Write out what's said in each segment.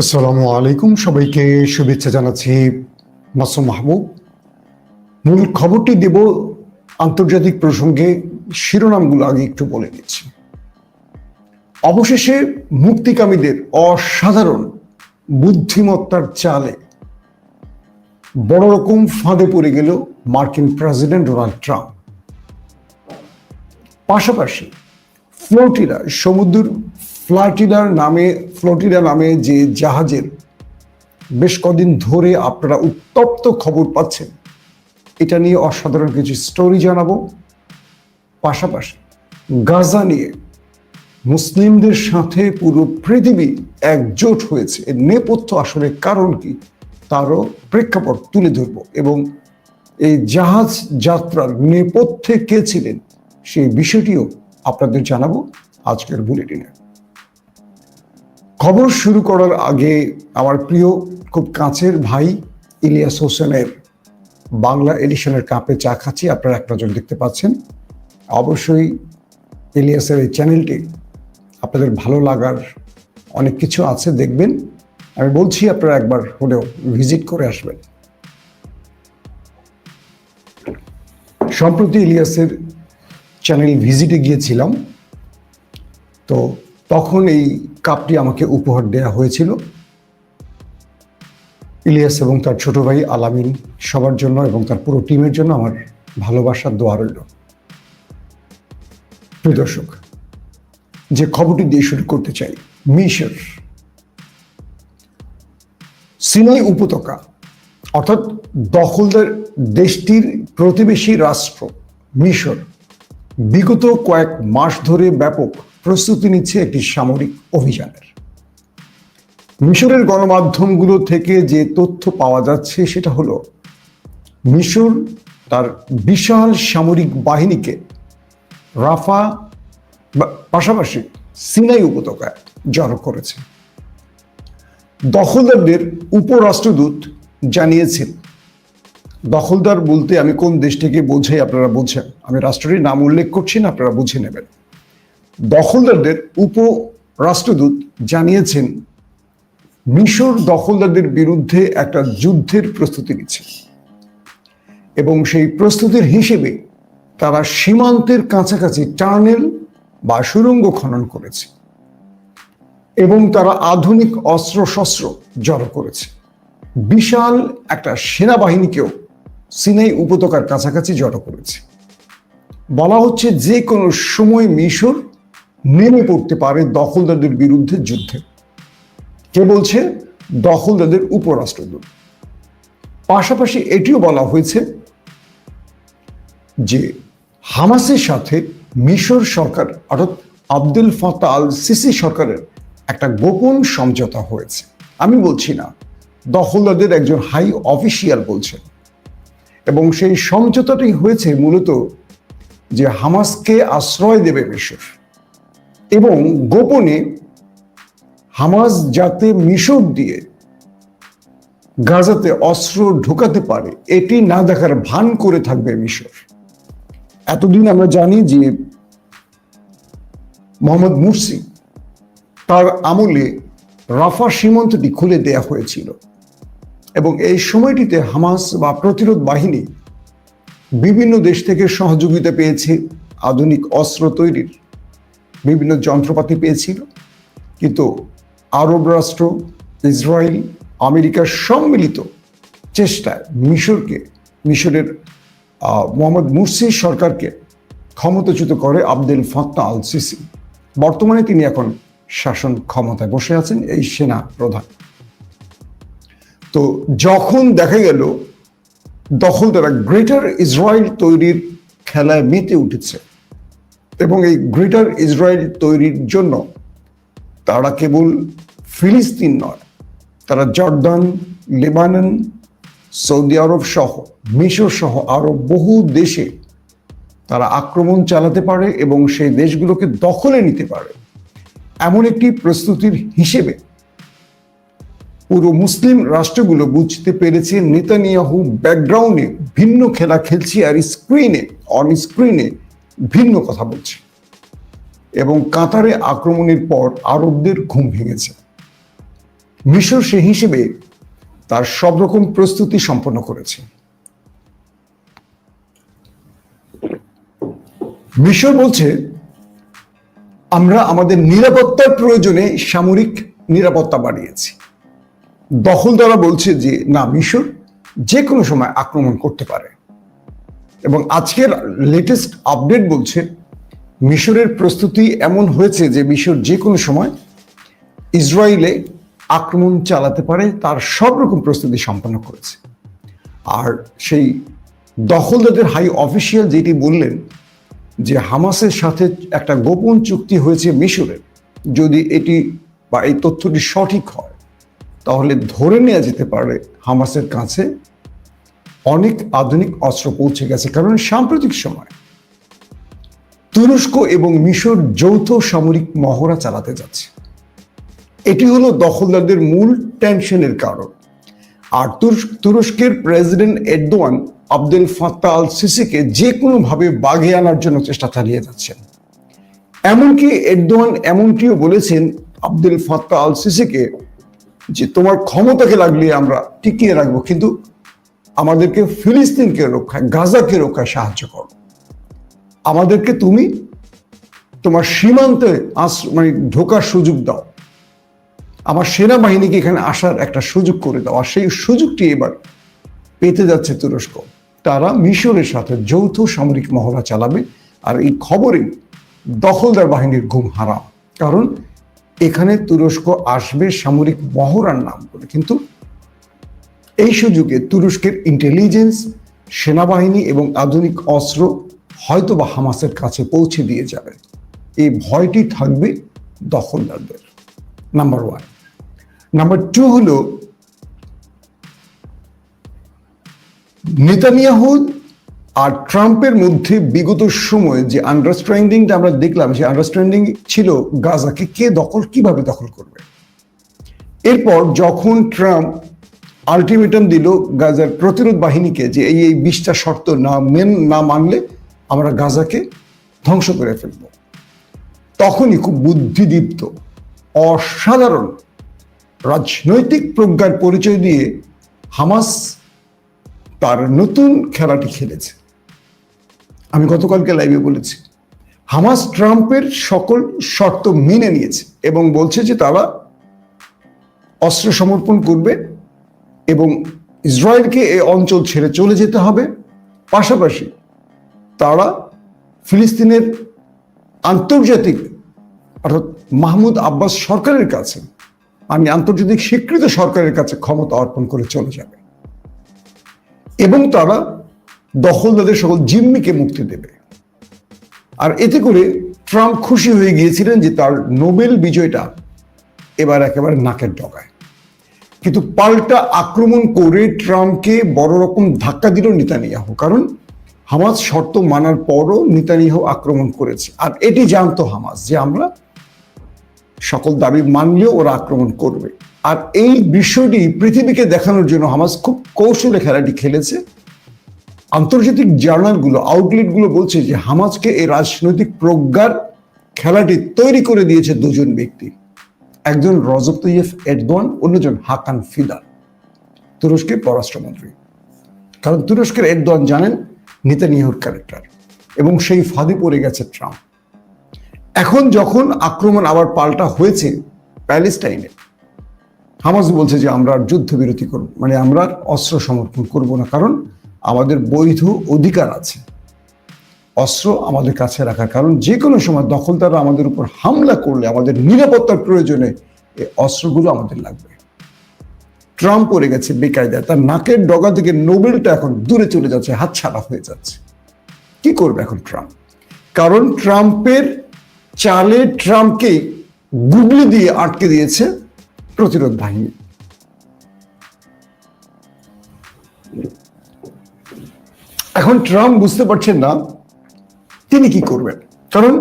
আসসালামু আলাইকুম, সবাইকে শুভেচ্ছা জানাচ্ছি। মাসুম মাহবুব। মূল খবরটি দেব আন্তর্জাতিক প্রসঙ্গে, শিরোনামগুলো আগে একটু বলে নিচ্ছি। অবশেষে মুক্তিকামীদের অসাধারণ বুদ্ধিমত্তার চালে বড় রকম ফাঁদে পড়ে গেল মার্কিন প্রেসিডেন্ট ডোনাল্ড ট্রাম্প। পাশাপাশি ফ্লোটিডা নামে যে জাহাজের বেশ কদিন ধরে আপনারা উত্তপ্ত খবর পাচ্ছেন, এটা নিয়ে অসাধারণ কিছু স্টোরি জানাবো। পাশাপাশি গাজা নিয়ে মুসলিমদের সাথে পুরো পৃথিবী একজোট হয়েছে, এর নেপথ্য আসলে কারণ কি তারও প্রেক্ষাপট তুলে ধরব এবং এই জাহাজ যাত্রার নেপথ্যে কে ছিলেন সেই বিষয়টিও আপনাদের জানাবো আজকের বুলেটিনে। খবর শুরু করার আগে আমার প্রিয় খুব কাছের ভাই ইলিয়াস হোসেনের বাংলা এডিশনের কাপে চা খাচ্ছি, আপনারা এক নজর দেখতে পাচ্ছেন। অবশ্যই ইলিয়াসের এই চ্যানেলটি আপনাদের ভালো লাগার অনেক কিছু আছে, দেখবেন। আমি বলছি আপনারা একবার হলেও ভিজিট করে আসবেন। সম্প্রতি ইলিয়াসের চ্যানেল ভিজিটে গিয়েছিলাম, তো তখন এই কাপটি আমাকে উপহার দেওয়া হয়েছিল। ইলিয়াস এবং তার ছোট ভাই আলামিন সবার জন্য এবং তার পুরো টিমের জন্য আমার ভালোবাসার দোয়া রইল। প্রিয় দর্শক, যে খবরটি দিয়ে শুরু করতে চাই, মিশর সিনাই উপত্যকা অর্থাৎ দখলদার দেশটির প্রতিবেশী রাষ্ট্র মিশর বিগত কয়েক মাস ধরে ব্যাপক প্রস্তুতি নিচ্ছে একটি সামরিক অভিযানের। মিশরের গণমাধ্যমগুলো থেকে যে তথ্য পাওয়া যাচ্ছে সেটা হলো মিশর তার বিশাল সামরিক বাহিনীকে রাফা পাশাপাশি সিনাই উপত্যকায় জড়ো করেছে। দখলদারদের উপরাষ্ট্রদূত জানিয়েছেন, দখলদার বলতে আমি কোন দেশটিকে বোঝাই আপনারা বোঝেন, আমি রাষ্ট্রটির নাম উল্লেখ করছি না, আপনারা বুঝে নেবেন। দখলদারদের উপরাষ্ট্রদূত জানিয়েছেন মিশর দখলদারদের বিরুদ্ধে একটা যুদ্ধের প্রস্তুতি নিচ্ছে এবং সেই প্রস্তুতির হিসেবে তারা সীমান্তের কাছাকাছি টানেল বা সুড়ঙ্গ খনন করেছে এবং তারা আধুনিক অস্ত্রশস্ত্র জড়ো করেছে। বিশাল একটা সেনাবাহিনীকেও সিনাই উপত্যকার কাছাকাছি জড়ো করেছে। বলা হচ্ছে যে কোনো সময় মিশর নেমে পড়তে পারে দখলদারদের বিরুদ্ধে যুদ্ধে। কে বলছে? দখলদারদের উপরাষ্ট্রদূত। পাশাপাশি এটিও বলা হয়েছে যে হামাসের সাথে মিশর সরকার অর্থাৎ আব্দুল ফাত্তাহ আল সিসি সরকারের একটা গোপন সমঝোতা হয়েছে। আমি বলছি না, দখলদারদের একজন হাই অফিসিয়াল বলছেন, এবং সেই সমঝোতাটি হয়েছে মূলত যে হামাসকে আশ্রয় দেবে মিশর এবং গোপনে হামাস যাতে মিশর দিয়ে গাজাতে অস্ত্র ঢোকাতে পারে এটি না দেখার ভান করে থাকবে মিশর। এতদিন আমরা জানি যে মোহাম্মদ মুরসি তার আমলে রাফা সীমান্তটি খুলে দেয়া হয়েছিল এবং এই সময়টিতে হামাস বা প্রতিরোধ বাহিনী বিভিন্ন দেশ থেকে সহযোগিতা পেয়েছে, আধুনিক অস্ত্র তৈরির বিভিন্ন যন্ত্রপাতি পেয়েছিল। কিন্তু আরব রাষ্ট্র, ইসরায়েল, আমেরিকার সম্মিলিত চেষ্টায় মিশরের মোহাম্মদ মুরসি সরকারকে ক্ষমতাচ্যুত করে আব্দুল ফাত্তাহ আল সিসি। বর্তমানে তিনি এখন শাসন ক্ষমতায় বসে আছেন, এই সেনা প্রধান। তো যখন দেখা গেল দখলদাররা গ্রেটার ইসরায়েল তৈরির খেলায় মেতে উঠেছে এবং এই গ্রেটার ইসরায়েল তৈরির জন্য তারা কেবল ফিলিস্তিন নয়, তারা জর্দান, লেবানন, সৌদি আরব সহ মিশর সহ আরো বহু দেশে তারা আক্রমণ চালাতে পারে এবং সেই দেশগুলোকে দখলে নিতে পারে, এমন একটি প্রস্তুতির হিসেবে পুরো মুসলিম রাষ্ট্রগুলো বুঝতে পেরেছে নেতানিয়াহু ব্যাকগ্রাউন্ডে ভিন্ন খেলা খেলছে আর অন স্ক্রিনে ভিন্ন কথা বলছে। এবং কাতারে আক্রমণের পর আরবদের ঘুম ভেঙেছে। মিশর সেই হিসেবে তার সব রকম প্রস্তুতি সম্পন্ন করেছে। মিশর বলছে আমরা আমাদের নিরাপত্তার প্রয়োজনে সামরিক নিরাপত্তা বাড়িয়েছি। দখলদাররা বলছে যে না, মিশর যে কোনো সময় আক্রমণ করতে পারে। এবং আজকের লেটেস্ট আপডেট বলছে মিশরের প্রস্তুতি এমন হয়েছে যে মিশর যে কোনো সময় ইসরায়েলে আক্রমণ চালাতে পারে, তার সব রকম প্রস্তুতি সম্পন্ন করেছে। আর সেই দখলদারদের হাই অফিসিয়াল যেটি বললেন যে হামাসের সাথে একটা গোপন চুক্তি হয়েছে মিশরের, যদি এটি বা এই তথ্যটি সঠিক হয় তাহলে ধরে নেওয়া যেতে পারে হামাসের কাছে অনেক আধুনিক অস্ত্র পৌঁছে গেছে। কারণ সাম্প্রতিক সময় তুরস্ক এবং মিশর যৌথ সামরিক মহড়া চালাতে যাচ্ছে। এটি হলো দখলদারদের মূল টেনশনের কারণ। আর তুরস্কের president Erdogan Abdel Fattah al সিসিকে যে কোনোভাবে বাগে আনার জন্য চেষ্টা চালিয়ে যাচ্ছেন। এমনকি এরদোয়ান এমনটিও বলেছেন আবদেল ফাত্তাহ আল সিসিকে যে তোমার ক্ষমতাকে লাগলে আমরা টিকিয়ে রাখবো, কিন্তু আমাদেরকে ফিলিস্তিনকে রক্ষায়, গাজাকে রক্ষায় সাহায্য করো। আমাদেরকে তুমি তোমার সীমান্তে মানে ঢোকার সুযোগ দাও, আমার সেনাবাহিনীকে এখানে আসার একটা সুযোগ করে দাও। আর সেই সুযোগটি এবার পেতে যাচ্ছে তুরস্ক। তারা মিশরের সাথে যৌথ সামরিক মহড়া চালাবে। আর এই খবরে দখলদার বাহিনীর ঘুম হারাম, কারণ এখানে তুরস্ক আসবে সামরিক মহড়ার নাম করে, কিন্তু এই সুযোগে তুরস্কের ইন্টেলিজেন্স, সেনাবাহিনী এবং আধুনিক অস্ত্র হয়তো বা হামাসের কাছে পৌঁছে দিয়ে যাবে। এই ভয়টি থাকবে দখলদারদের। নাম্বার 1। নাম্বার 2 হলো নেতানিয়াহু আর ট্রাম্পের মধ্যে বিগত সময়ে যে আন্ডারস্ট্যান্ডিংটা আমরা দেখলাম, সেই আন্ডারস্ট্যান্ডিং ছিল গাজাকে কে কিভাবে দখল করবে। এরপর যখন ট্রাম্প আলটিমেটাম দিল গাজার প্রতিরোধ বাহিনীকে যে এই 20টা শর্ত না মানলে আমরা গাজাকে ধ্বংস করে ফেলব, তখনই খুব বুদ্ধিদীপ্ত অসাধারণ রাজনৈতিক প্রজ্ঞার পরিচয় দিয়ে হামাস তার নতুন খেলাটি খেলেছে। আমি গতকালকে লাইভে বলেছি, হামাস ট্রাম্পের সকল শর্ত মেনে নিয়েছে এবং বলছে যে তারা অস্ত্র সমর্পণ করবে এবং ইসরায়েলকে এই অঞ্চল ছেড়ে চলে যেতে হবে। পাশাপাশি তারা ফিলিস্তিনের আন্তর্জাতিক অর্থাৎ মাহমুদ আব্বাস সরকারের কাছে, আন্তর্জাতিক স্বীকৃত সরকারের কাছে ক্ষমতা অর্পণ করে চলে যাবে এবং তারা দখলদারদের সকল জিম্মিকে মুক্তি দেবে। আর এতে করে ট্রাম্প খুশি হয়ে গিয়েছিলেন যে তার নোবেল বিজয়টা এবার একেবারে নাকের ডগায়। কিন্তু পাল্টা আক্রমণ করে ট্রাম্পকে বড় রকম ধাক্কা দিল নেতানিয়াহু, কারণ হামাস শর্ত মানার পরও নেতানিয়াহু আক্রমণ করেছে। আর এটি জানতো হামাস যে আমরা সকল দাবি মানলেও ওরা আক্রমণ করবে। আর এই বিষয়টি পৃথিবীকে দেখানোর জন্য হামাস খুব কৌশলে খেলাটি খেলেছে। আন্তর্জাতিক জার্নালগুলো, আউটলেটগুলো বলছে যে হামাসকে এই রাজনৈতিক প্রজ্ঞার খেলাটি তৈরি করে দিয়েছে দুজন ব্যক্তি, একজন রজব তাইয়েপ এরদোয়ান, অন্যজন হাকান ফিদান, তুরস্কের পররাষ্ট্রমন্ত্রী। কারণ তুরস্কের এরদোয়ান জানেন নেতানিয়াহুর ক্যারেক্টার এবং সেই ফাঁদে পড়ে গেছে ট্রাম্প। এখন যখন আক্রমণ আবার পাল্টা হয়েছে প্যালেস্টাইনে, হামাস বলছে যে আমরা যুদ্ধবিরতি করব, মানে আমরা অস্ত্র সমর্পণ করব না, কারণ আমাদের বৈধ অধিকার আছে অস্ত্র আমাদের কাছে রাখার। কারণ যে কোনো সময় দখলদাররা আমাদের উপর হামলা করলে আমাদের নিরাপত্তার প্রয়োজনে এই অস্ত্রগুলো আমাদের লাগবে। ট্রাম্প পড়ে গেছে বেকায়দায়, তার নাকের ডগা থেকে নোবেলটা এখন দূরে চলে যাচ্ছে, হাতছাড়া হয়ে যাচ্ছে। কি করবে এখন ট্রাম্প? কারণ ট্রাম্পের চালে ট্রাম্পকে গুগলি দিয়ে আটকে দিয়েছে প্রতিরোধ বাহিনী। এখন ট্রাম্প বুঝতে পারছেন না তিনি কি করবেন, কারণ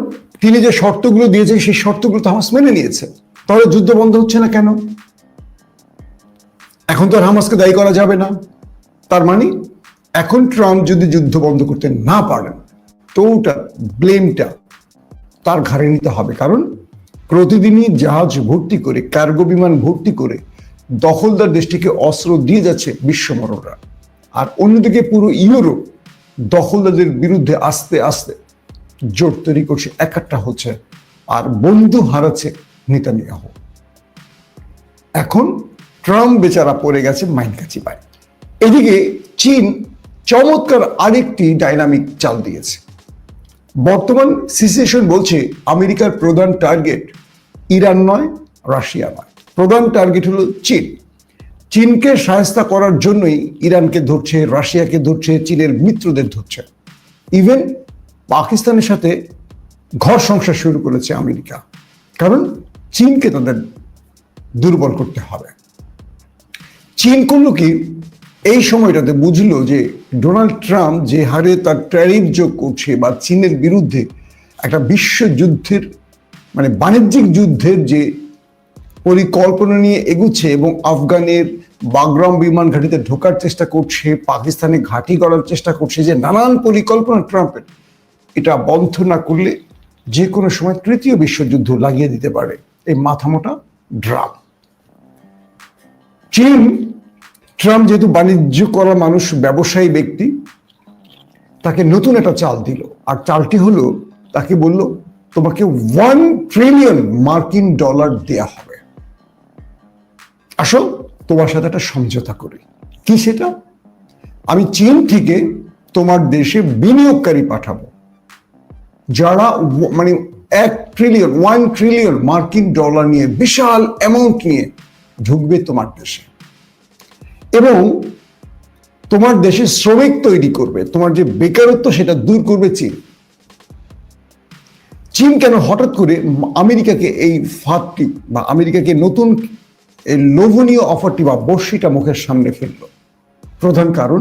তিনি যে শর্তগুলো দিয়েছেন সেই শর্তগুলো তো হামাস মেনে নিয়েছে। তাহলে যুদ্ধ বন্ধ হচ্ছে না কেন? এখন তো আর হামাসকে দায়ী করা যাবে না। তার মানে এখন ট্রাম্প যদি যুদ্ধ বন্ধ করতে না পারেন, টোটাল ব্লেমটা তার ঘাড়ে নিতে হবে। কারণ প্রতিদিনই জাহাজ ভর্তি করে, কার্গো বিমান ভর্তি করে দখলদার দেশটিকে অস্ত্র দিয়ে যাচ্ছে বিশ্বমরণরা, আর অন্যদিকে পুরো ইউরোপ দখলদারদের বিরুদ্ধে আস্তে আস্তে জোট তৈরি করছে, একটা হচ্ছে, আর বন্ধু হারাচ্ছে নেতানিয়াহু। এখন ট্রাম্প বেচারা পড়ে গেছে মাইনকাচি পায়। এদিকে চীন চমৎকার আরেকটি ডাইনামিক চাল দিয়েছে। বর্তমান সিচুয়েশন বলছে আমেরিকার প্রধান টার্গেট ইরান নয়, রাশিয়া নয়, প্রধান টার্গেট হলো চীন। চীনকে সাহায্য করার জন্যই ইরানকে ধরছে, রাশিয়াকে ধরছে, চীনের মিত্রদের ধরছে। ইভেন পাকিস্তানের সাথে ঘর সংসার শুরু করেছে আমেরিকা, কারণ চীনকে তাদের দুর্বল করতে হবে। চীন করলো কি, এই সময়টাতে বুঝলো যে ডোনাল্ড ট্রাম্প যে হারে তার ট্যারিফ যোগ করছে বা চীনের বিরুদ্ধে একটা বিশ্বযুদ্ধের মানে বাণিজ্যিক যুদ্ধের যে পরিকল্পনা নিয়ে এগুচ্ছে এবং আফগানের বাগরাম বিমান ঘাঁটিতে ঢোকার চেষ্টা করছে, পাকিস্তানে ঘাঁটি করার চেষ্টা করছে, যে নানান পরিকল্পনা ট্রাম্পের, এটা বন্ধ না করলে যে কোনো সময় তৃতীয় বিশ্বযুদ্ধ লাগিয়ে দিতে পারে এই মাথামোটা ড্রাম। চীন, ট্রাম্প যেহেতু বাণিজ্য করা মানুষ, ব্যবসায়ী ব্যক্তি, তাকে নতুন একটা চাল দিল, আর চালটি হলো তাকে বলল তোমাকে $1 ট্রিলিয়ন মার্কিন ডলার দেয়া হবে, আসো তোমার সাথে একটা সমঝোতা করি। কি সেটা? আমি চীন থেকে তোমার দেশে বিনিয়োগকারী পাঠাবো, যারা মানে $1 ট্রিলিয়ন মার্কিন ডলার নিয়ে, বিশাল অ্যামাউন্ট নিয়ে ঢুকবে তোমার দেশে, এবং তোমার দেশে শ্রমিক তৈরি করবে, তোমার যে বেকারত্ব সেটা দূর করবে চীন। চীন কেন হঠাৎ করে আমেরিকাকে এই ফাঁদটি বা আমেরিকাকে নতুন এই লোভনীয় অফারটি বা বর্ষিটা মুখের সামনে ফেললো? প্রধান কারণ,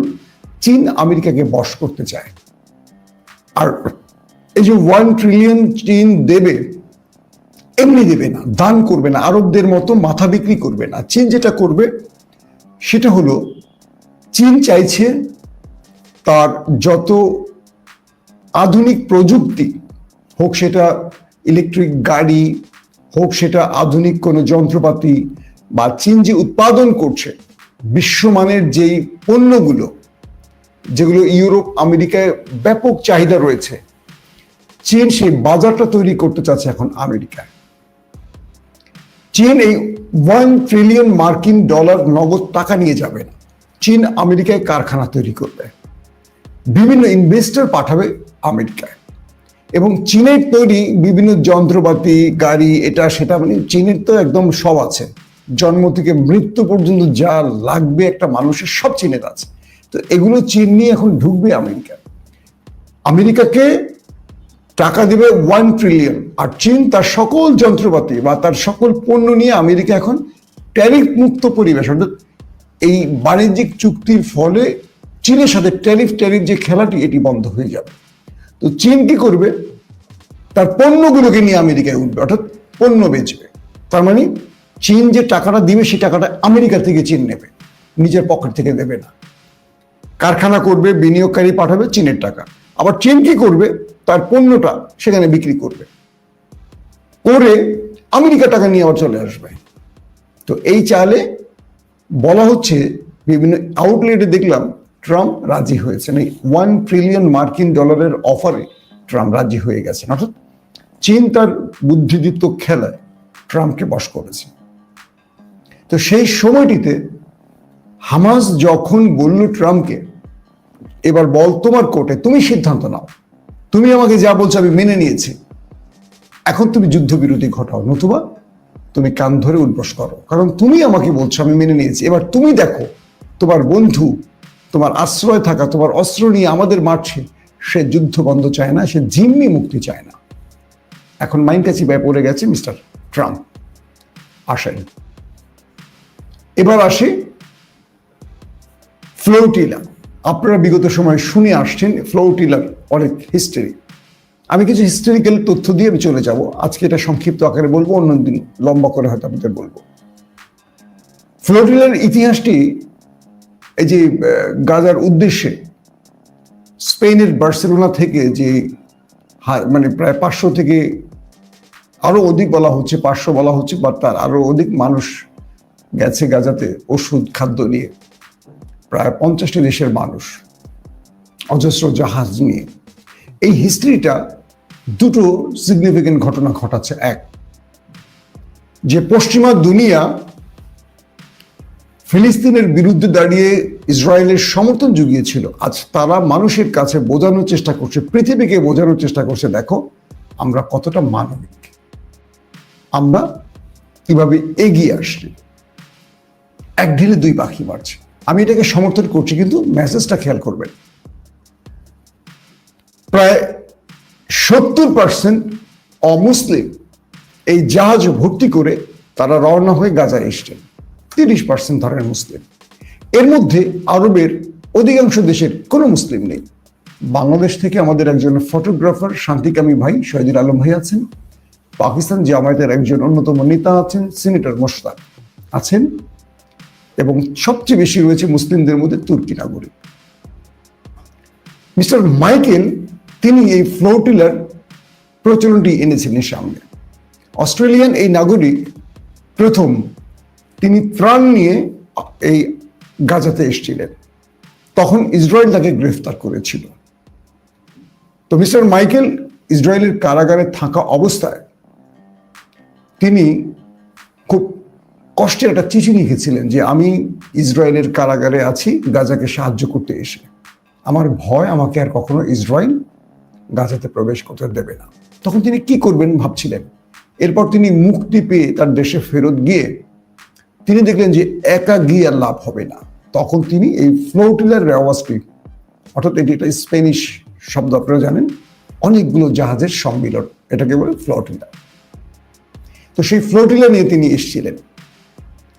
চীন আমেরিকাকে বশ করতে চায়। আর এই যে $1 ট্রিলিয়ন চীন দেবে, এমনি দেবে না, দান করবে না, আরবদের মতো মাথা বিক্রি করবে না। চীন যেটা করবে সেটা হলো, চীন চাইছে তার যত আধুনিক প্রযুক্তি হোক, সেটা ইলেকট্রিক গাড়ি হোক, সেটা আধুনিক কোনো যন্ত্রপাতি, বা চীন যে উৎপাদন করছে বিশ্বমানের যেই পণ্যগুলো, যেগুলো ইউরোপ আমেরিকায় ব্যাপক চাহিদা রয়েছে, চীন সেই বাজারটা তৈরি করতে চাচ্ছে এখন আমেরিকায়। চীন এই $1 ট্রিলিয়ন মার্কিন ডলার নগদ টাকা নিয়ে যাবে না, চীন আমেরিকায় কারখানা তৈরি করবে, বিভিন্ন ইনভেস্টর পাঠাবে আমেরিকায়, এবং চীনের তৈরি বিভিন্ন যন্ত্রপাতি, গাড়ি, এটা সেটা, মানে চীনের তো একদম সব আছে, জন্ম থেকে মৃত্যু পর্যন্ত যা লাগবে একটা মানুষের সব চীনের আছে। তো এগুলো চীন নিয়ে এখন ঢুকবে আমেরিকায়, আমেরিকাকে টাকা দেবে $1 ট্রিলিয়ন, আর চীন তার সকল যন্ত্রপাতি বা তার সকল পণ্য নিয়ে আমেরিকা এখন ট্যারিফ মুক্ত পরিবেশ, অর্থাৎ এই বাণিজ্যিক চুক্তির ফলে চীনের সাথে ট্যারিফ যে খেলাটি, এটি বন্ধ হয়ে যাবে। তো চীন কি করবে, তার পণ্যগুলোকে নিয়ে আমেরিকায় উঠবে, অর্থাৎ পণ্য বেচবে। তার মানে চীন যে টাকাটা দিবে সেই টাকাটা আমেরিকা থেকে চীন নেবে, নিজের পকেট থেকে দেবে না। কারখানা করবে, বিনিয়োগকারী পাঠাবে, চীনের টাকা। আবার চীন কি করবে, তার পণ্যটা সেখানে বিক্রি করবে, করে আমেরিকা টাকা নিয়ে আবার চলে আসবে। তো এই চালে বলা হচ্ছে, বিভিন্ন আউটলেটে দেখলাম ট্রাম্প রাজি হয়েছে, এই $1 ট্রিলিয়ন মার্কিন ডলারের অফারে ট্রাম্প রাজি হয়ে গেছে, অর্থাৎ চীন তার বুদ্ধিদীপ্ত খেলায় ট্রাম্পকে বশ করেছে। তো সেই সময়টিতে হামাস যখন বলল ট্রাম্পকে, এবার বল তোমার কোর্টে, তুমি সিদ্ধান্ত নাও, তুমি আমাকে যা বলছো আমি মেনে নিয়েছি, এখন তুমি যুদ্ধবিরতি ঘটাও, নতুবা তুমি কান ধরে উঠবস করো, কারণ তুমি আমাকে বলছো আমি মেনে নিয়েছি, এবার তুমি দেখো তোমার বন্ধু, তোমার আশ্রয় থাকা, তোমার অস্ত্র নিয়ে আমাদের মারছে, সে যুদ্ধ বন্ধ চায় না, সে জিম্মি মুক্তি চায় না। এখন মাইনকাচি ব্যয় পড়ে গেছে মিস্টার ট্রাম্প। আসেন এবার আসে ফ্লোটিলা। আপনারা বিগত সময় শুনে আসছেন ফ্লোটিলার অনেক হিস্টরি। আমি কিছু হিস্টোরিক্যাল তথ্য দিয়ে আমি চলে যাব, আজকে এটা সংক্ষিপ্ত আকারে বলবো, অন্যদিন লম্বা করে হয়তো আপনাদের বলবো। ফ্লোটিলার ইতিহাসটি, এই যে গাজার উদ্দেশ্যে স্পেনের বার্সেলোনা থেকে যে মানে প্রায় 500 থেকে আরো অধিক বলা হচ্ছে, 500 বলা হচ্ছে, বা তার আরো অধিক মানুষ গেছে গাজাতে ওষুধ খাদ্য নিয়ে, প্রায় 50টি দেশের মানুষ, অজস্র জাহাজ নিয়ে। এই হিস্ট্রিটা দুটো সিগনিফিকেন্ট ঘটনা ঘটাচ্ছে। এক, যে পশ্চিমা দুনিয়া ফিলিস্তিনের বিরুদ্ধে দাঁড়িয়ে ইসরায়েলের সমর্থন জুগিয়েছিল, আজ তারা মানুষের কাছে বোঝানোর চেষ্টা করছে, পৃথিবীকে বোঝানোর চেষ্টা করছে, দেখো আমরা কতটা মানবিক, আমরা কিভাবে এগিয়ে আসছি। এক ঢিলে দুই পাখি মারছে। আমি এটাকে সমর্থন করছি, কিন্তু মেসেজটা খেয়াল করবেন। প্রায় 70% অমুসলিম এই জাহাজ ভর্তি করে তারা রওনা হয়ে গাজায় এসছেন। 30% ধরেন মুসলিম। এর মধ্যে আরবের অধিকাংশ দেশের কোনো মুসলিম নেই। বাংলাদেশ থেকে আমাদের একজন ফটোগ্রাফার শান্তিকামী ভাই শহীদুল আলম ভাই আছেন, পাকিস্তান জামায়াতের একজন অন্যতম নেতা আছেন, সিনেটর মোশতাক আছেন, এবং সবচেয়ে বেশি রয়েছে মুসলিমদের মধ্যে তুর্কি নাগরিক। মিস্টার মাইকেল তিনি এই ফ্লোটিলার প্রচলনটি এনেছিলেন সামনে। অস্ট্রেলিয়ান এই নাগরিক প্রথম তিনি ত্রাণ নিয়ে এই গাজাতে এসেছিলেন, তখন ইসরায়েল তাকে গ্রেফতার করেছিল। তো মিস্টার মাইকেল ইসরায়েলের কারাগারে থাকা অবস্থায় তিনি খুব কষ্টের একটা চিঠি লিখেছিলেন যে আমি ইসরায়েলের কারাগারে আছি গাজাকে সাহায্য করতে এসে, আমার ভয় আমাকে আর কখনো ইসরায়েল গাজাতে প্রবেশ করতে দেবে না। তখন তিনি কি করবেন ভাবছিলেন। এরপর তিনি মুক্তি পেয়ে তার দেশে ফেরত গিয়ে তিনি দেখলেন যে একা গিয়ে আর লাভ হবে না। তখন তিনি এই ফ্লোটিলার রেওয়াজটি, অর্থাৎ এটি একটা স্পেনিশ শব্দ, আপনারা জানেন, অনেকগুলো জাহাজের সম্মিলন, এটাকে বলে ফ্লোটিলা। তো সেই ফ্লোটিলা নিয়ে তিনি এসেছিলেন।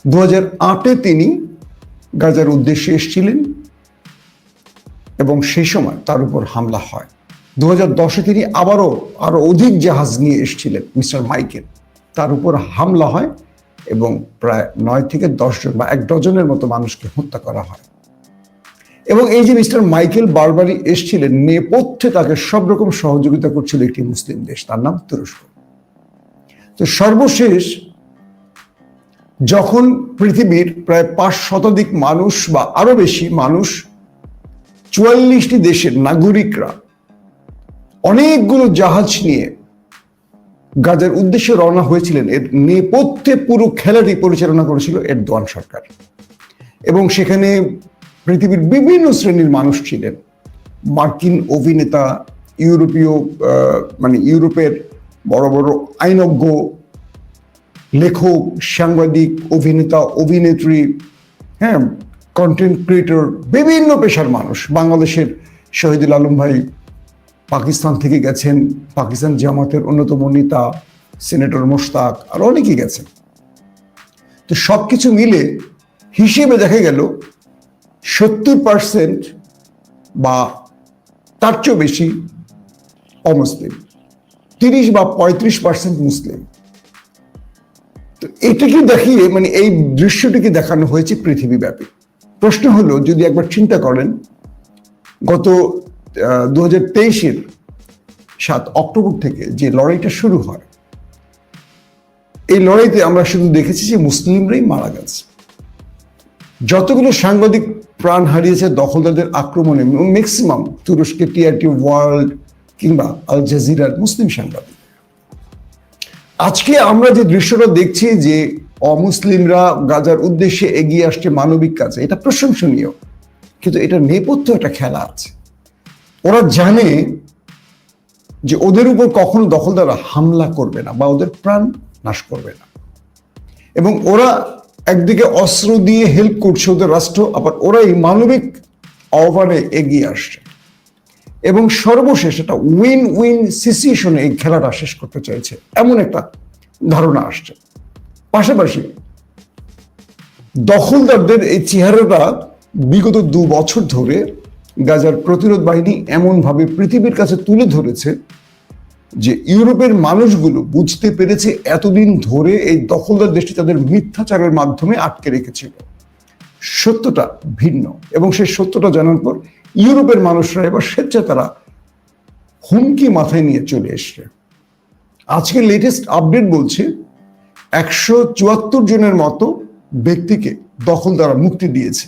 2008-এ তিনি গাজার উদ্দেশ্যে এসেছিলেন এবং সেই সময় তার উপর হামলা হয়। 2010-এ তিনি আরো অধিক জাহাজ নিয়ে এসেছিলেন মিস্টার মাইকেল, তার উপর হামলা হয় এবং প্রায় 9 থেকে 10 জন বা 1 ডজনের মতো মানুষকে হত্যা করা হয়। এবং এই যে মিস্টার মাইকেল বারবারই এসেছিলেন, নেপথ্যে তাকে সব রকম সহযোগিতা করছিল একটি মুসলিম দেশ, তার নাম তুরস্ক। তো সর্বশেষ যখন পৃথিবীর প্রায় 5 শতাধিক মানুষ বা আরো বেশি মানুষ, 44টি দেশের নাগরিকরা অনেকগুলো জাহাজ নিয়ে গাজার উদ্দেশ্যে রওনা হয়েছিলেন, এর নেপথ্যে পুরো খেলাটি পরিচালনা করেছিল এরদোয়ান সরকার। এবং সেখানে পৃথিবীর বিভিন্ন শ্রেণীর মানুষ ছিলেন, মার্কিন অভিনেতা, ইউরোপের বড় বড় আইনজ্ঞ, লেখক, সাংবাদিক, অভিনেতা, অভিনেত্রী, কন্টেন্ট ক্রিয়েটর, বিভিন্ন পেশার মানুষ। বাংলাদেশের শহীদুল আলম ভাই পাকিস্তান থেকে গেছেন, পাকিস্তান জামাতের অন্যতম নেতা সিনেটর মোশতাক, আর অনেকেই গেছেন। তো সবকিছু মিলে হিসেবে দেখা গেল 70% বা তার চেয়েও বেশি অমুসলিম, 30 বা 35% মুসলিম। তো এটাকে দেখিয়ে এই দৃশ্যটিকে দেখানো হয়েছে পৃথিবীব্যাপী। প্রশ্ন হলো, যদি একবার চিন্তা করেন, গত 2023-এর 7 অক্টোবর থেকে যে লড়াইটা শুরু হয়, এই লড়াইতে আমরা শুধু দেখেছি যে মুসলিমরাই মারা গেছে। যতগুলো সাংবাদিক প্রাণ হারিয়েছে দখলদারদের আক্রমণে, ম্যাক্সিমাম তুরস্কের TRT ওয়ার্ল্ড কিংবা আল জাজিরার মুসলিম সাংবাদিক। আজকে আমরা যে দৃশ্যটা দেখছি যে অমুসলিমরা গাজার উদ্দেশ্যে এগিয়ে আসছে মানবিক কাজে, এটা প্রশংসনীয়, কিন্তু এটা নেপথ্যে একটা খেলা আছে। ওরা জানে যে ওদের উপর কখনো দখলদাররা হামলা করবে না বা ওদের প্রাণ নাশ করবে না, এবং ওরা একদিকে অস্ত্র দিয়ে হেল্প করছে ওদের রাষ্ট্র, আবার ওরা এই মানবিক আহ্বানে এগিয়ে আসছে এবং সর্বশেষ একটা উইন উইন সিচুয়েশনে এই খেলাটা শেষ করতে চাইছে, এমন একটা ধারণা আসছে। পাশাপাশি দখলদারদের এই চেহারাটা বিগত 2 বছর ধরে গাজার প্রতিরোধ বাহিনী এমনভাবে পৃথিবীর কাছে তুলে ধরেছে যে ইউরোপের মানুষগুলো বুঝতে পেরেছে এতদিন ধরে এই দখলদার দেশটি তাদের মিথ্যাচারের মাধ্যমে আটকে রেখেছিল। সত্যটা ভিন্ন, এবং সেই সত্যটা জানার পর ইউরোপের মানুষরা এবার স্বেচ্ছায় তারা হুমকি মাথায় নিয়ে চলে এসছে। আজকে লেটেস্ট আপডেট বলছে 174 জনের মতো ব্যক্তিকে দখলদাররা মুক্তি দিয়েছে।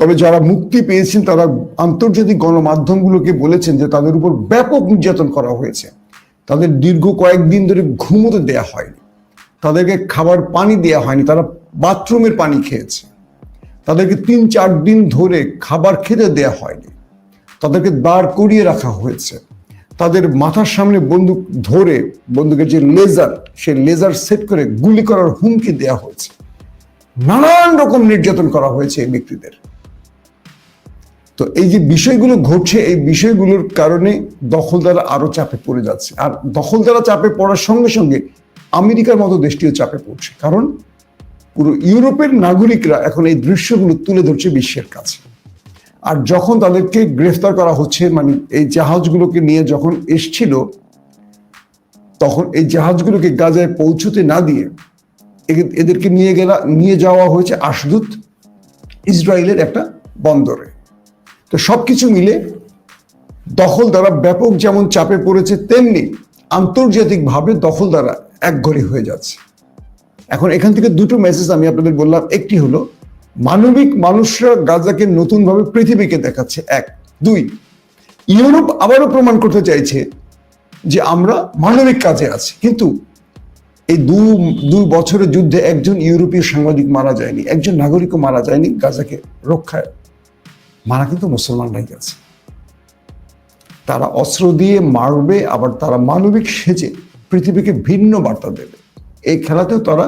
তবে যারা মুক্তি পেয়েছেন তারা আন্তর্জাতিক গণমাধ্যমগুলোকে বলেছেন যে তাদের উপর ব্যাপক নির্যাতন করা হয়েছে। তাদের দীর্ঘ কয়েকদিন ধরে ঘুমোতে দেয়া হয়নি, তাদেরকে খাবার পানি দেয়া হয়নি, তারা বাথরুমের পানি খেয়েছে, তাদেরকে 3-4 দিন ধরে খাবার খেতে দেয়া হয়নি, তাদেরকে দাঁড় করিয়ে রাখা হয়েছে, তাদের মাথার সামনে বন্দুক ধরে বন্দুকের যে লেজার সেই লেজার সেট করে গুলি করার হুমকি দেয়া হয়েছে। নানান রকম নির্যাতন করা হয়েছে এই ব্যক্তিদের। তো এই যে বিষয়গুলো ঘটছে, এই বিষয়গুলোর কারণে দখলদাররা আরো চাপে পড়ে যাচ্ছে। আর দখলদাররা চাপে পড়ার সঙ্গে সঙ্গে আমেরিকার মতো দেশটিও চাপে পড়ছে, কারণ পুরো ইউরোপের নাগরিকরা এখন এই দৃশ্যগুলো তুলে ধরছে বিশ্বের কাছে। আর যখন তাদেরকে গ্রেফতার করা হচ্ছে, মানে এই জাহাজগুলোকে নিয়ে যখন এসছিল, তখন এই জাহাজগুলোকে গাজায় পৌঁছতে না দিয়ে এদেরকে নিয়ে যাওয়া হয়েছে আশদুদ, ইসরায়েলের একটা বন্দরে। তো সবকিছু মিলে দখলদাররা ব্যাপক যেমন চাপে পড়েছে, তেমনি আন্তর্জাতিকভাবে দখলদাররা একঘরে হয়ে যাচ্ছে। এখন এখান থেকে দুটো মেসেজ আমি আপনাদের বললাম। একটি হলো মানবিক মানুষরা গাজাকে নতুনভাবে পৃথিবীকে দেখাচ্ছে, 1। 2, ইউরোপ আবারও প্রমাণ করতে চাইছে যে আমরা মানবিক কাজে আছি। কিন্তু এই 2 বছরের যুদ্ধে একজন ইউরোপীয় সাংবাদিক মারা যায়নি, একজন নাগরিকও মারা যায়নি গাজাকে রক্ষায়। মারা কিন্তু মুসলমানরাই গেছে। তারা অস্ত্র দিয়ে মারবে, আবার তারা মানবিক সেজে পৃথিবীকে ভিন্ন বার্তা দেবে। এই খেলাতেও তারা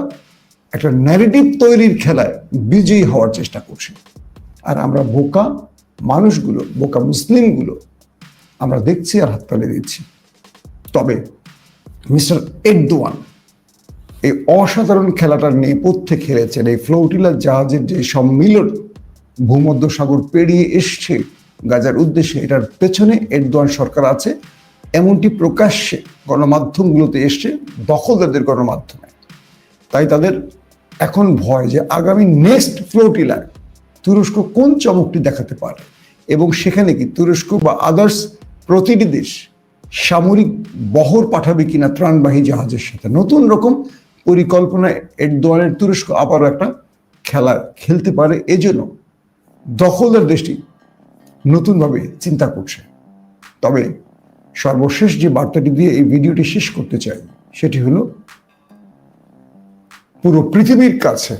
একটা ন্যারেটিভ তৈরির খেলায় বিজয়ী হওয়ার চেষ্টা করছে। আর আমরা বোকা মানুষগুলো, বোকা মুসলিমগুলো আমরা দেখছি আর হাততালি দিচ্ছি। তবে মিস্টার এরদোয়ান এই অসাধারণ খেলাটার নেপথ্যে খেলেছেন। এই ফ্লোটিলা জাহাজের যে সম্মিলন ভূমধ্যসাগর পেরিয়ে এসছে গাজার উদ্দেশ্যে, এটার পেছনে এরদোয়ান সরকার আছে, এমনটি প্রকাশ্যে গণমাধ্যমগুলোতে এসছে দখলদারদের গণমাধ্যমে। তাই তাদের এখন ভয় যে আগামী নেক্সট ফ্লোটিলায় তুরস্ক কোন চমকটি দেখাতে পারে, এবং সেখানে কি তুরস্ক বা আদার্স প্রতিটি দেশ সামরিক বহর পাঠাবে কিনা ত্রাণবাহী জাহাজের সাথে। নতুন রকম পরিকল্পনায় এরদোয়ানের তুরস্ক আবারও একটা খেলা খেলতে পারে। এজন্য দখলদার দেশটি নতুনভাবে চিন্তা করছে। তবে সর্বশেষ যে বার্তাটি দিয়ে এই ভিডিওটি শেষ করতে চাই, সেটি হলো পুরো পৃথিবীর কাছে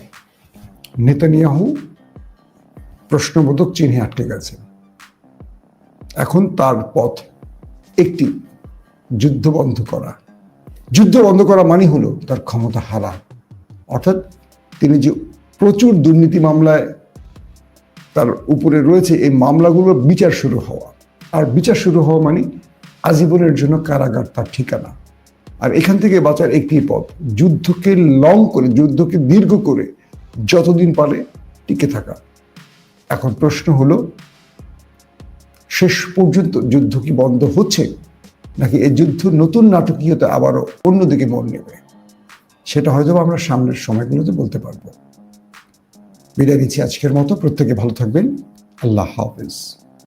নেতানিয়াহু প্রশ্নবোধক চিহ্নে আটকে গেছে। এখন তার পথ একটি, যুদ্ধ বন্ধ করা। যুদ্ধ বন্ধ করা মানে হলো তার ক্ষমতা হারা, অর্থাৎ তিনি যে প্রচুর দুর্নীতি মামলায় তার উপরে রয়েছে, এই মামলাগুলোর বিচার শুরু হওয়া। আর বিচার শুরু হওয়া মানে আজীবনের জন্য কারাগার তার ঠিকানা। আর এখান থেকে বাঁচার একটি পথ, যুদ্ধকে লং করে, যুদ্ধকে দীর্ঘ করে যতদিন পারে টিকে থাকা। এখন প্রশ্ন হলো, শেষ পর্যন্ত যুদ্ধ কি বন্ধ হচ্ছে, নাকি এই যুদ্ধ নতুন নাটকীয়তা আবারও অন্যদিকে মোড় নেবে? সেটা হয়তো আমরা সামনের সময়গুলোতে বলতে পারবো। বিদায় দিচ্ছি আজকের মতো। প্রত্যেকে ভালো থাকবেন। আল্লাহ হাফেজ।